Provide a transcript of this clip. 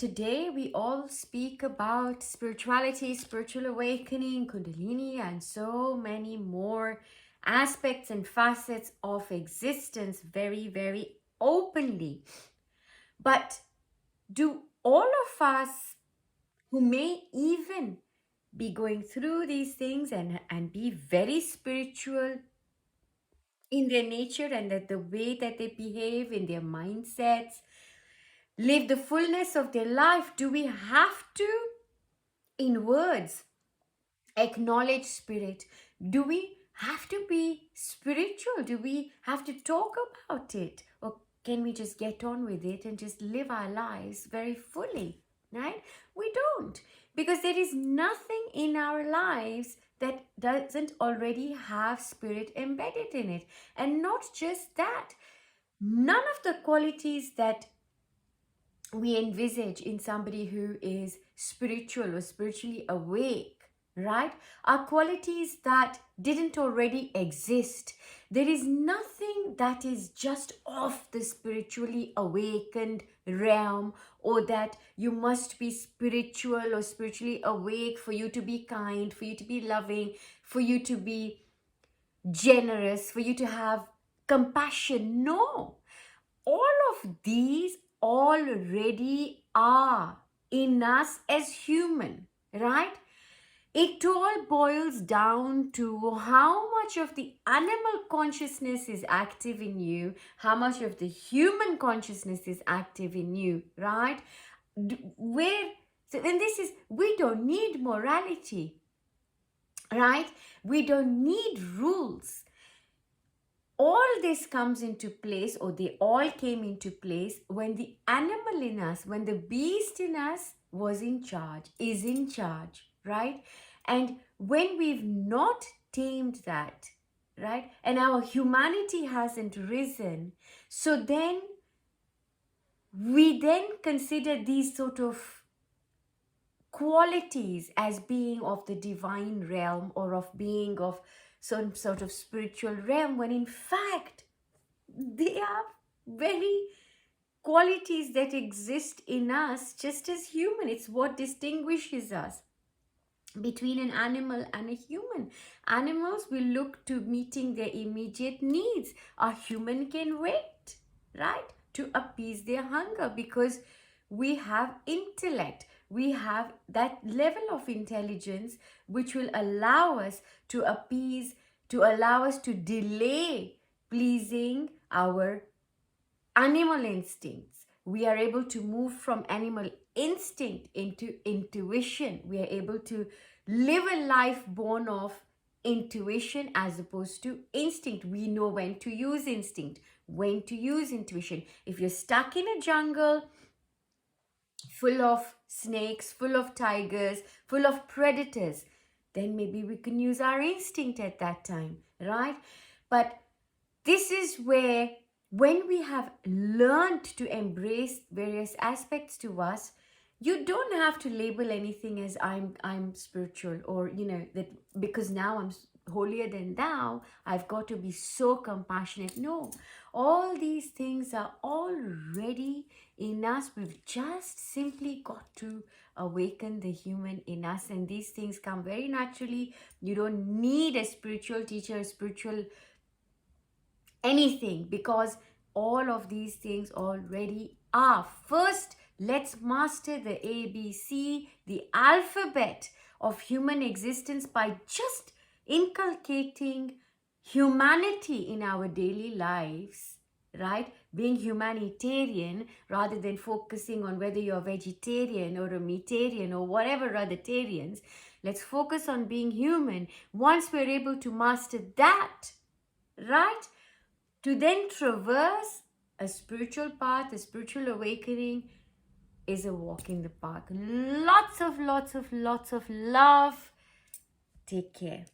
Today we all speak about spirituality, spiritual awakening, Kundalini, and so many more aspects and facets of existence very, very openly. But do all of us who may even be going through these things and be very spiritual in their nature and that the way that they behave in their mindsets, live the fullness of their life, do we have to, in words, acknowledge spirit? Do we have to be spiritual? Do we have to talk about it? Or can we just get on with it and just live our lives very fully? Right? We don't. Because there is nothing in our lives that doesn't already have spirit embedded in it. And not just that, none of the qualities that we envisage in somebody who is spiritual or spiritually awake, right, are qualities that didn't already exist. There is nothing that is just of the spiritually awakened realm, or that you must be spiritual or spiritually awake for you to be kind, for you to be loving, for you to be generous, for you to have compassion. No, all of these already are in us as human, right? It all boils down to how much of the animal consciousness is active in you, how much of the human consciousness is active in you, right? Where, so, and this is, we don't need morality, right? We don't need rules. All this comes into place, or they all came into place when the animal in us, when the beast in us was in charge, is in charge, right? And when we've not tamed that, right, and our humanity hasn't risen, so then we then consider these sort of qualities as being of the divine realm or of being of some sort of spiritual realm, when in fact they are very qualities that exist in us just as human. It's what distinguishes us between an animal and a human. Animals will look to meeting their immediate needs. A human can wait, right, to appease their hunger, because we have intellect. We have that level of intelligence which will allow us to appease, to allow us to delay pleasing our animal instincts. We are able to move from animal instinct into intuition. We are able to live a life born of intuition as opposed to instinct. We know when to use instinct, when to use intuition. If you're stuck in a jungle full of snakes, full of tigers, full of predators, then maybe we can use our instinct at that time, right? But this is where, when we have learned to embrace various aspects to us, you don't have to label anything as I'm spiritual, or that because now I'm holier than thou, I've got to be so compassionate. No, all these things are already in us. We've just simply got to awaken the human in us, and these things come very naturally. You don't need a spiritual teacher, a spiritual anything, because all of these things already are. First, let's master the ABC, the alphabet of human existence, by just inculcating humanity in our daily lives, right? Being humanitarian rather than focusing on whether you're a vegetarian or a meatarian or whatever other tarians. Let's focus on being human. Once we're able to master that, right, to then traverse a spiritual path, a spiritual awakening, is a walk in the park. Lots of love. Take care.